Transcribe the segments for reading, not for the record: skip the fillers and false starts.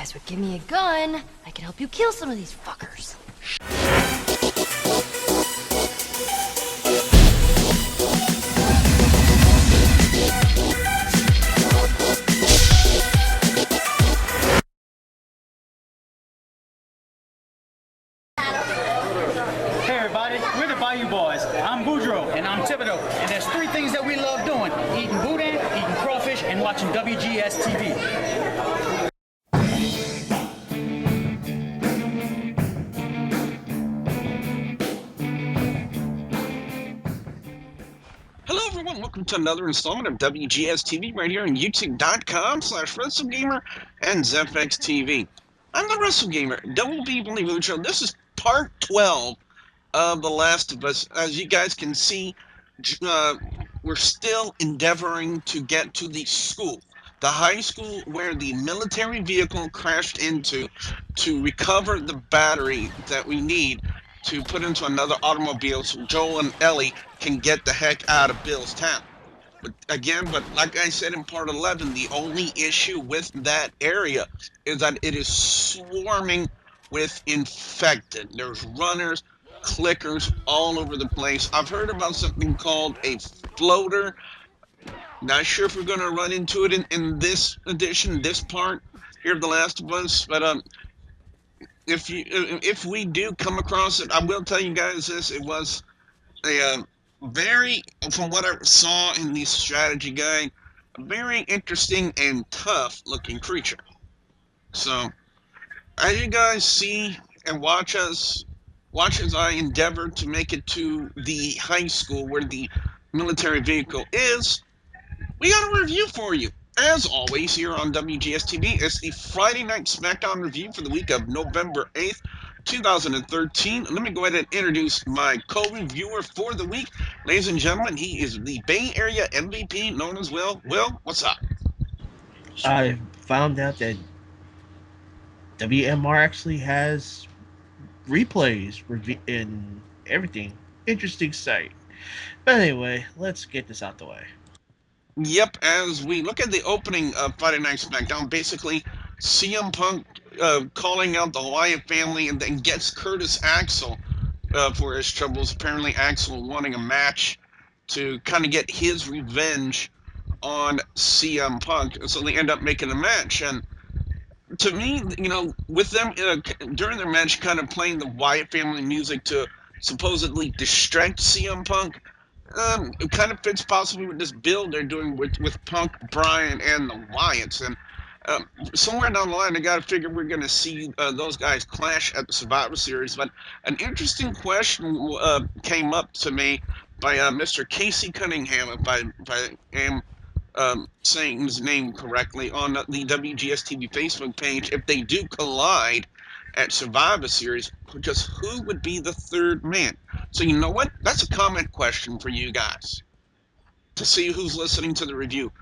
guys would give me a gun, I could help you kill some of these fuckers. Hey everybody, we're the Bayou Boys. I'm Boudreaux. And I'm Thibodeau. And there's three things that we love doing: eating boudin, eating crawfish, and watching WGS-TV. Hello everyone, welcome to another installment of WGS-TV right here on YouTube.com/WrestleGamer and ZFX-TV. I'm the WrestleGamer, WB Show. This is part 12 of The Last of Us. As you guys can see, we're still endeavoring to get to the school, the high school where the military vehicle crashed into, to recover the battery that we need to put into another automobile so Joel and Ellie can get the heck out of Bill's town. But like I said in part 11, the only issue with that area is that it is swarming with infected. There's runners, clickers all over the place. I've heard about something called a floater. Not sure if we're going to run into it in this edition, this part here of The Last of Us, but if we do come across it, I will tell you guys this: it was a very, from what I saw in the strategy guide, a very interesting and tough looking creature. So as you guys see and watch as I endeavor to make it to the high school where the military vehicle is, we got a review for you. As always, here on WGS-TV, it's the Friday Night SmackDown review for the week of November 8th, 2013. Let me go ahead and introduce my co-reviewer for the week. Ladies and gentlemen, he is the Bay Area MVP, known as Will. Will, what's up? I found out that WMR actually has replays and everything. Interesting site. But anyway, let's get this out the way. Yep, as we look at the opening of Friday Night SmackDown, basically CM Punk calling out the Wyatt family and then gets Curtis Axel for his troubles. Apparently Axel wanting a match to kind of get his revenge on CM Punk. So they end up making a match. And to me, with them during their match kind of playing the Wyatt family music to supposedly distract CM Punk, it kind of fits possibly with this build they're doing with Punk, Bryan, and the Wyatts. And somewhere down the line, I got to figure we're going to see those guys clash at the Survivor Series. But an interesting question came up to me by Mr. Casey Cunningham, if I am saying his name correctly, on the WGS-TV Facebook page. If they do collide at Survivor Series, just who would be the third man? So you know what? That's a comment question for you guys to see who's listening to the review.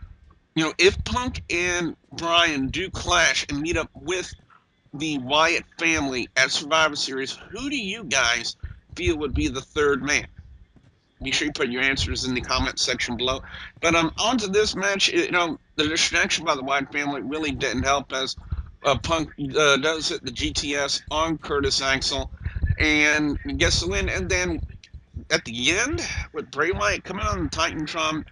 If Punk and Bryan do clash and meet up with the Wyatt family at Survivor Series, who do you guys feel would be the third man? Be sure you put your answers in the comment section below. But on to this match. The distraction by the Wyatt family really didn't help, as Punk does hit the GTS on Curtis Axel and gets the win. And then at the end, with Bray Wyatt coming on the Titantron,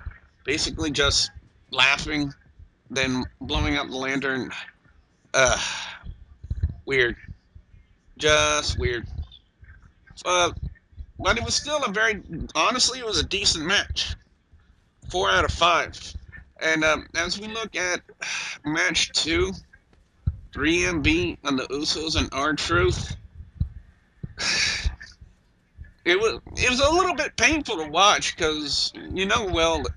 basically just laughing, then blowing up the lantern. Weird. Just weird. But it was still honestly, it was a decent match. 4 out of 5. And as we look at match 2, 3MB on the Usos and R-Truth, it was a little bit painful to watch because, the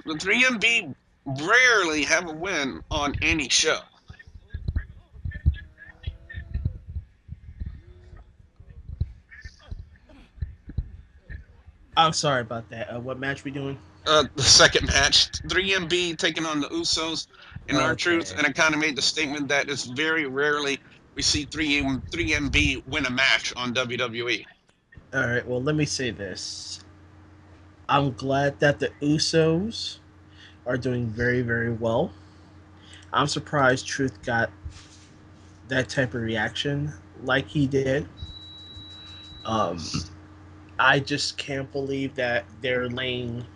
3MB rarely have a win on any show. I'm sorry about that. What match we doing? The second match, 3MB taking on the Usos and R-Truth, and it kind of made the statement that it's very rarely we see 3MB win a match on WWE. All right, well, let me say this. I'm glad that the Usos are doing very, very well. I'm surprised Truth got that type of reaction like he did. Um, I just can't believe that they're laying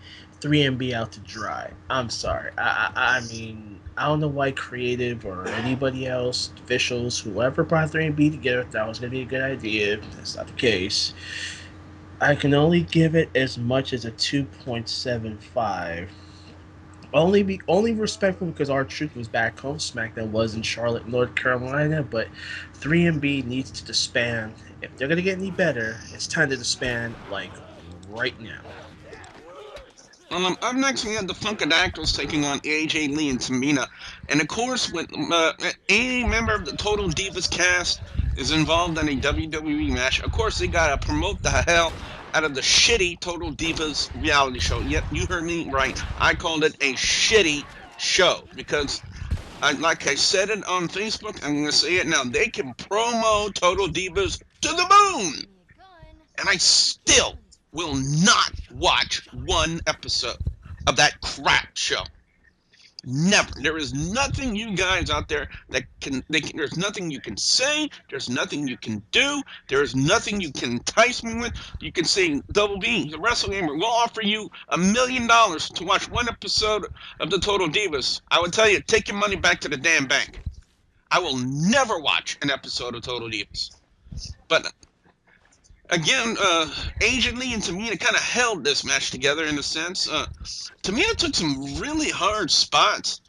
3MB out to dry. I'm sorry. I mean, I don't know why creative or anybody else, officials, whoever brought 3MB together, that was going to be a good idea. That's not the case. I can only give it as much as a 2.75. Only respectful because R-Truth was back home. SmackDown was in Charlotte, North Carolina, but 3MB needs to disband. If they're gonna get any better, it's time to disband like right now. Up next, we had the Funkadactyls taking on AJ Lee and Tamina. And of course, when any member of the Total Divas cast is involved in a WWE match, of course, they gotta promote the hell out of the shitty Total Divas reality show. Yep, you heard me right. I called it a shitty show because, like I said it on Facebook, I'm gonna say it now. They can promo Total Divas to the moon, and I still will not watch one episode of that crap show. Never. There is nothing you guys out there that there's nothing you can say. There's nothing you can do. There's nothing you can entice me with. You can say, Double B, the Wrestle Gamer, we'll offer you $1,000,000 to watch one episode of the Total Divas. I would tell you, take your money back to the damn bank. I will never watch an episode of Total Divas. But again, AJ Lee and Tamina kind of held this match together in a sense. Tamina took some really hard spots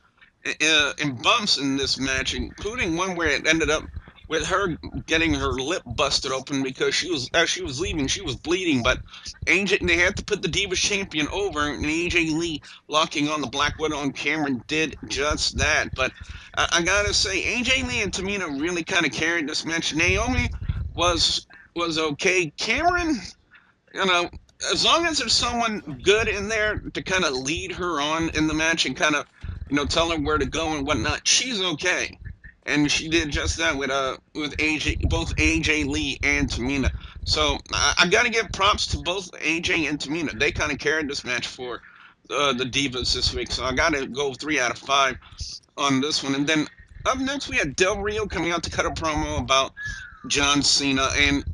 and bumps in this match, including one where it ended up with her getting her lip busted open because as she was leaving, she was bleeding. But they had to put the Divas champion over, and AJ Lee locking on the Black Widow on camera did just that. But I gotta say, AJ Lee and Tamina really kind of carried this match. Naomi was was okay. Cameron, you know, as long as there's someone good in there to kind of lead her on in the match and kind of, tell her where to go and whatnot, she's okay. And she did just that with AJ, both AJ Lee and Tamina. So I got to give props to both AJ and Tamina. They kind of carried this match for the Divas this week. So I got to go 3 out of 5 on this one. And then up next we had Del Rio coming out to cut a promo about John Cena. And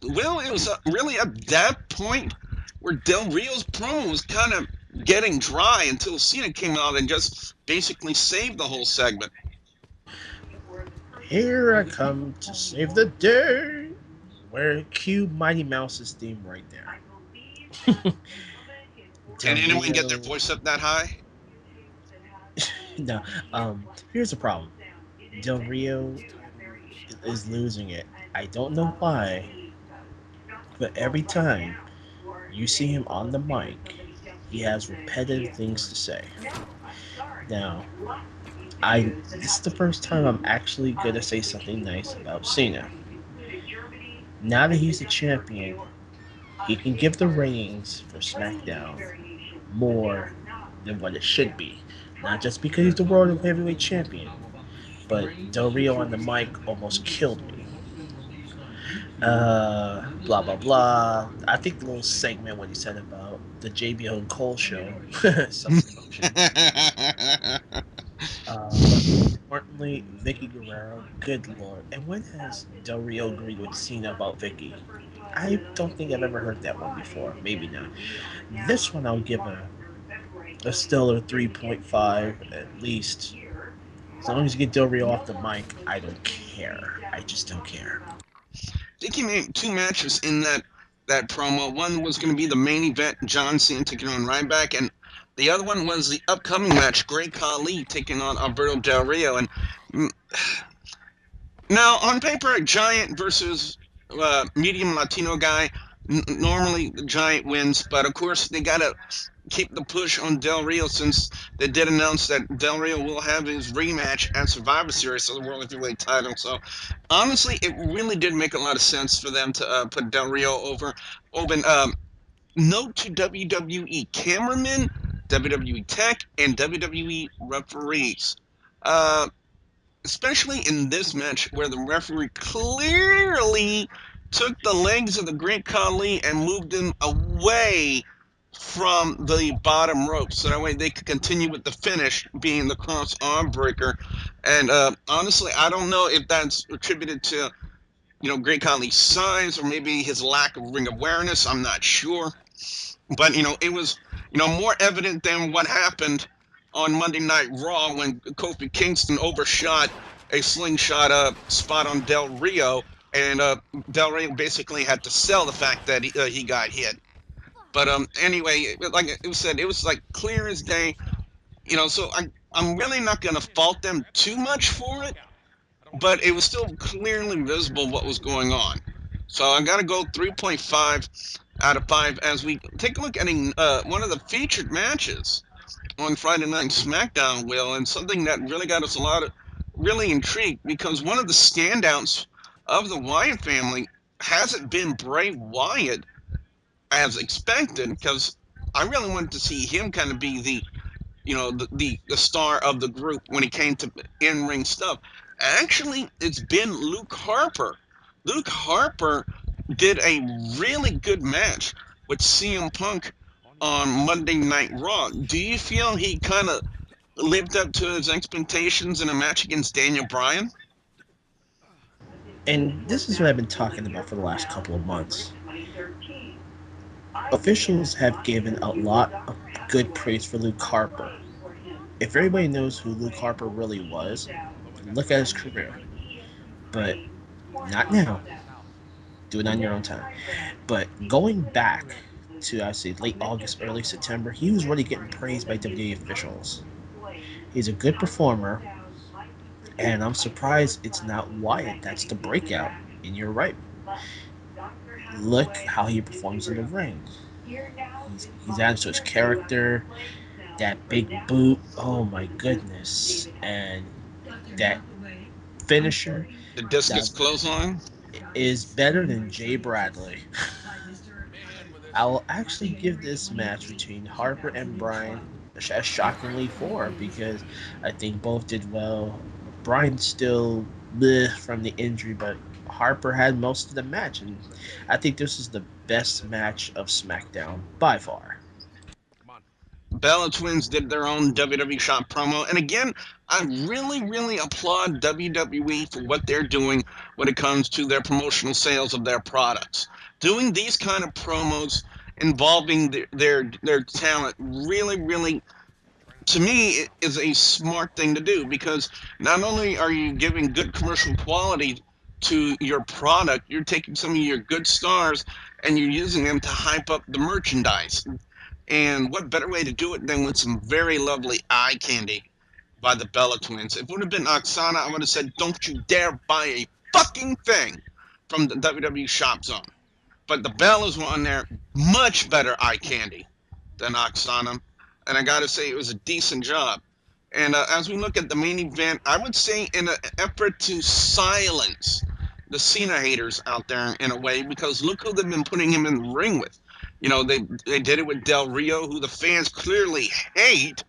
well, it was really at that point where Del Rio's promo was kind of getting dry until Cena came out and just basically saved the whole segment. Here I come to save the day. Where cue Mighty Mouse's theme right there. Can Del anyone get their Rio. voice up that high? No, here's the problem. Del Rio is losing it. I don't know why, but every time you see him on the mic, he has repetitive things to say. Now, this is the first time I'm actually gonna say something nice about Cena. Now that he's the champion, he can give the ratings for SmackDown more than what it should be. Not just because he's the World Heavyweight Champion, but Del Rio on the mic almost killed me. Blah blah blah. I think the little segment what he said about the JBL and Cole show, self promotion. But most importantly, Vicky Guerrero. Good lord! And when has Del Rio agreed with Cena about Vicky? I don't think I've ever heard that one before. Maybe not. This one I'll give a stellar 3.5 at least. As long as you get Del Rio off the mic, I don't care. I just don't care. Vicky made 2 matches in that promo. One was going to be the main event, John Cena taking on Ryback, and the other one was the upcoming match, Great Khali taking on Alberto Del Rio. And mm, now, on paper, a giant versus medium Latino guy. Normally, the giant wins, but of course, they gotta keep the push on Del Rio since they did announce that Del Rio will have his rematch at Survivor Series for the World Heavyweight title. So, honestly, it really did make a lot of sense for them to put Del Rio over. Open note to WWE cameramen, WWE tech, and WWE referees. Uh, Especially in this match where the referee clearly took the legs of the Great Khali and moved them away from the bottom rope, so that way they could continue with the finish, being the cross arm breaker. And honestly, I don't know if that's attributed to Great Khali's size or maybe his lack of ring awareness. I'm not sure, but it was more evident than what happened on Monday Night Raw when Kofi Kingston overshot a slingshot spot on Del Rio, and Del Rio basically had to sell the fact that he got hit. But anyway, like it was said, it was like clear as day. So I'm really not gonna fault them too much for it, but it was still clearly visible what was going on. So I gotta go 3.5 out of 5 as we take a look at one of the featured matches on Friday Night SmackDown, Will, and something that really got us really intrigued, because one of the standouts of the Wyatt family hasn't been Bray Wyatt as expected, because I really wanted to see him kind of be the star of the group when it came to in-ring stuff. Actually, it's been Luke Harper. Luke Harper did a really good match with CM Punk on Monday Night Raw. Do you feel he kind of lived up to his expectations in a match against Daniel Bryan? And this is what I've been talking about for the last couple of months. Officials have given a lot of good praise for Luke Harper. If everybody knows who Luke Harper really was, look at his career. But not now. Do it on your own time. But going back to, I say, late August, early September, he was really getting praised by WWE officials. He's a good performer, and I'm surprised it's not Wyatt that's the breakout. And you're right. Look how he performs in the ring. He's added to his character. That big boot, oh my goodness, and that finisher The that discus clothesline? is better than Jay Bradley. I will actually give this match between Harper and Bryan a shockingly 4 because I think both did well. Bryan still bleh from the injury, but Harper had most of the match, and I think this is the best match of SmackDown by far. Bella Twins did their own WWE Shop promo. And again, I really, really applaud WWE for what they're doing when it comes to their promotional sales of their products. Doing these kind of promos involving their talent really, really, to me, is a smart thing to do, because not only are you giving good commercial quality to your product, you're taking some of your good stars and you're using them to hype up the merchandise. And what better way to do it than with some very lovely eye candy by the Bella Twins? If it would have been Oksana, I would have said, don't you dare buy a fucking thing from the WWE Shop Zone. But the Bellas were on there, much better eye candy than Oksana. And I gotta say, it was a decent job. And as we look at the main event, I would say in an effort to silence the Cena haters out there in a way, because look who they've been putting him in the ring with. They did it with Del Rio, who the fans clearly hate,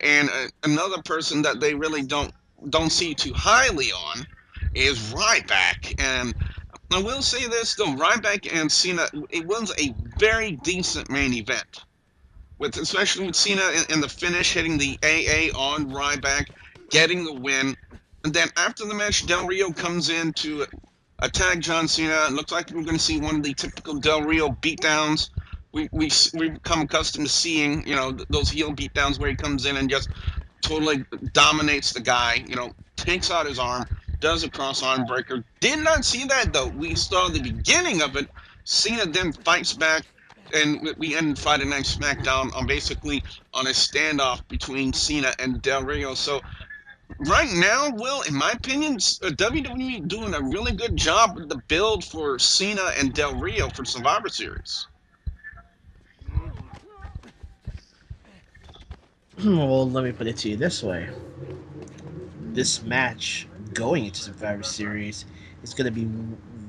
and another person that they really don't see too highly on is Ryback. And I will say this though, Ryback and Cena, it was a very decent main event, with especially with Cena in the finish hitting the AA on Ryback, getting the win. And then after the match, Del Rio comes in to attack John Cena. It looks like we're going to see one of the typical Del Rio beatdowns. We've become accustomed to seeing, those heel beatdowns where he comes in and just totally dominates the guy, takes out his arm, does a cross arm breaker. Did not see that though. We saw the beginning of it. Cena then fights back, and we end Friday Night SmackDown on basically on a standoff between Cena and Del Rio. So right now, Will, in my opinion, WWE doing a really good job with the build for Cena and Del Rio for Survivor Series. Well, let me put it to you this way: this match going into Survivor Series is going to be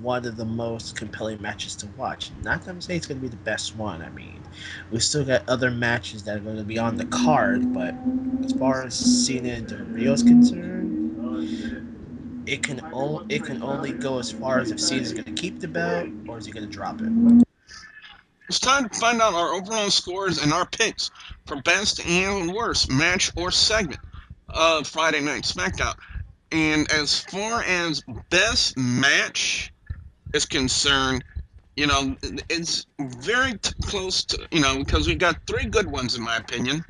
one of the most compelling matches to watch. Not that I'm saying it's going to be the best one. I mean, we still got other matches that are going to be on the card, but as far as Cena and Del Rio is concerned, it can only go as far as if Cena's going to keep the belt or is he going to drop it. It's time to find out our overall scores and our picks for best and worst match or segment of Friday Night SmackDown. And as far as best match is concerned, it's very close to, because we got three good ones in my opinion.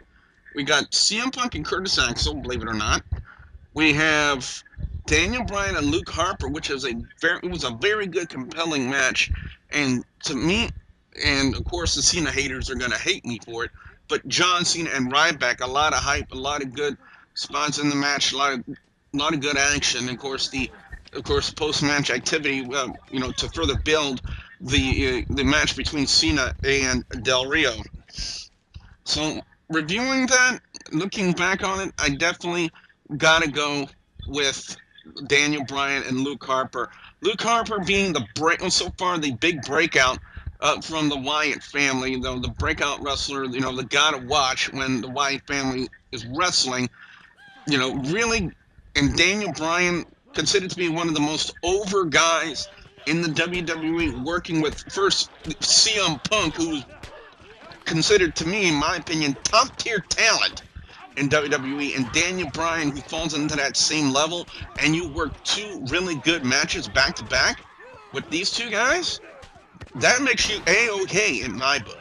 We got CM Punk and Curtis Axel, believe it or not. We have Daniel Bryan and Luke Harper, which is it was a very good, compelling match. And to me, and of course the Cena haters are gonna hate me for it, but John Cena and Ryback, a lot of hype, a lot of good spots in the match, a lot of good action. Of course, post-match activity, to further build the match between Cena and Del Rio. So reviewing that, looking back on it, I definitely gotta go with Daniel Bryan and Luke Harper. Luke Harper being so far the big breakout from the Wyatt family, the breakout wrestler, the guy to watch when the Wyatt family is wrestling. Really, and Daniel Bryan considered to be one of the most over guys in the WWE, working with first CM Punk, who's considered to me, in my opinion, top tier talent in WWE, and Daniel Bryan, who falls into that same level, and you work two really good matches back to back with these two guys, that makes you A-OK in my book.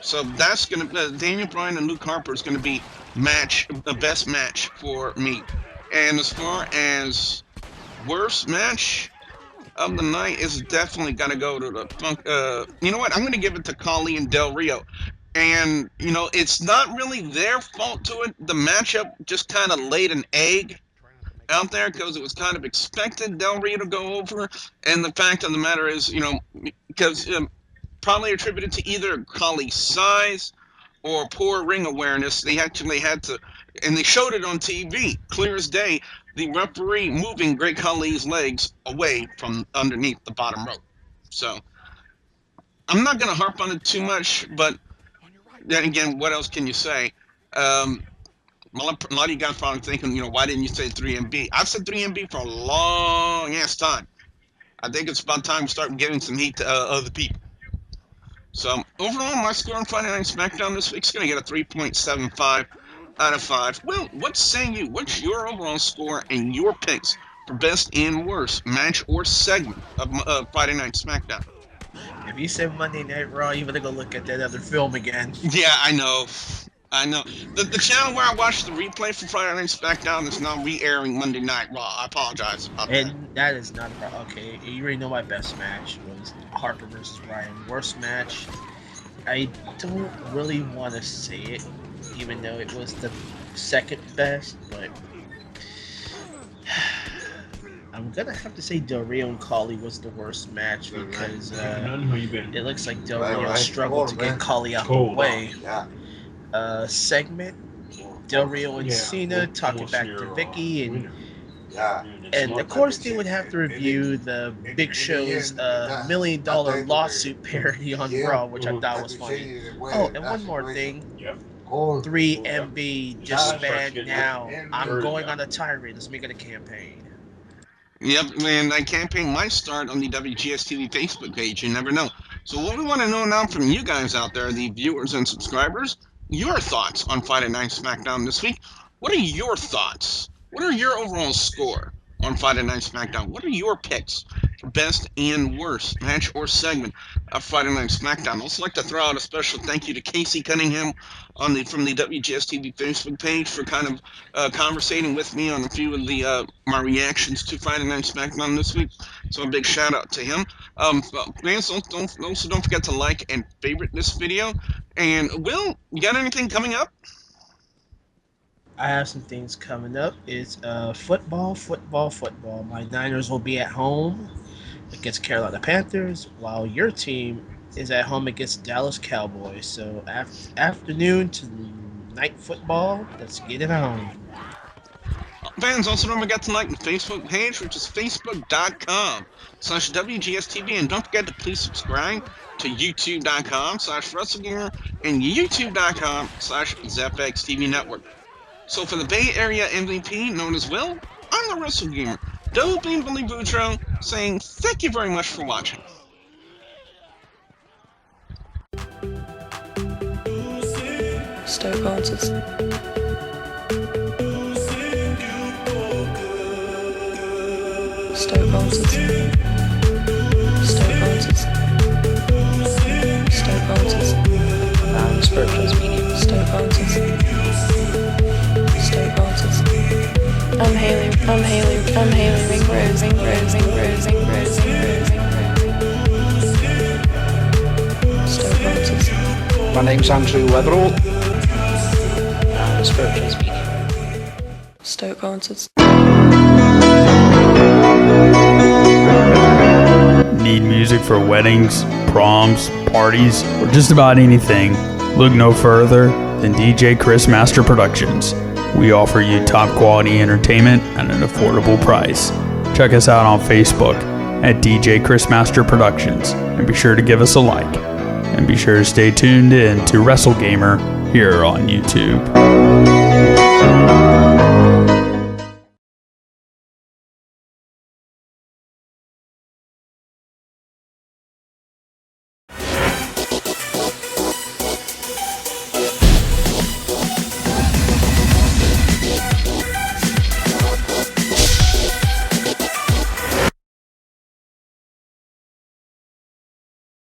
So that's Daniel Bryan and Luke Harper is gonna be the best match for me. And as far as worst match of the night, is definitely gonna go to the Punk. You know what? I'm gonna give it to Khali and Del Rio. And, it's not really their fault to it. The matchup just kind of laid an egg out there because it was kind of expected Del Rio to go over. And the fact of the matter is, because probably attributed to either Khali's size or poor ring awareness, they actually had to, and they showed it on TV, clear as day, the referee moving Great Khali's legs away from underneath the bottom rope. So, I'm not going to harp on it too much, but then again, what else can you say? A lot of you guys probably thinking, why didn't you say 3MB? I've said 3MB for a long ass time. I think it's about time to start giving some heat to other people. So overall, my score on Friday Night SmackDown this week is going to get a 3.75 out of 5. Well, what's saying you? What's your overall score and your picks for best and worst match or segment of Friday Night SmackDown? If you said Monday Night Raw, you better go look at that other film again. Yeah, I know. The channel where I watched the replay for Friday Night SmackDown is now re-airing Monday Night Raw. I apologize about that. And that is not a problem. Okay, you already know my best match was Harper versus Bryan. Worst match, I don't really want to say it, even though it was the second best, but I'm gonna have to say Rio and Khali was the worst match because it looks like Rio struggled to get Khali out the way. Segment, Del Rio and Cena talking back to Vicky, and of course they would have to review the Big Show's $1 million lawsuit parody on Raw, which I thought was funny. Oh, and one more thing. 3MB, disband now. I'm going on a tirade. Let's make it a campaign. Yep, and that campaign might start on the WGS-TV Facebook page. You never know. So what we want to know now from you guys out there, the viewers and subscribers, your thoughts on Friday Night SmackDown this week. What are your thoughts? What are your overall score on Friday Night SmackDown? What are your picks for best and worst match or segment of Friday Night SmackDown? I'd also like to throw out a special thank you to Casey Cunningham from the WGS-TV Facebook page for kind of conversating with me on a few of the my reactions to Friday Night SmackDown this week. So a big shout out to him. Fans, also don't forget to like and favorite this video. And Will, you got anything coming up? I have some things coming up. It's football. My Niners will be at home against Carolina Panthers, while your team is at home against Dallas Cowboys. So afternoon to night football, let's get it on. Fans, also don't forget to like the Facebook page, which is facebook.com/WGS-TV. And don't forget to please subscribe to youtube.com/WrestleGamer and youtube.com/ZepXTV Network. So for the Bay Area MVP, known as Will, I'm the WrestleGamer, Billy saying thank you very much for watching. Stoke answers. Stoke answers. Stoke answers. Stoke answers. Spiritual medium. Stoke answers. Stoke answers. I'm Haley, ring rose, ring rose, ring rose, ring rose, ring rose, ring rose. Stoke answers. My name's Andrew Weatherall. Spiritual medium. Stoke answers. Need music for weddings, proms, parties, or just about anything? Look no further than DJ Chris Master Productions. We offer you top quality entertainment at an affordable price. Check us out on Facebook at DJ Chris Master Productions and be sure to give us a like. And be sure to stay tuned in to WrestleGamer here on YouTube.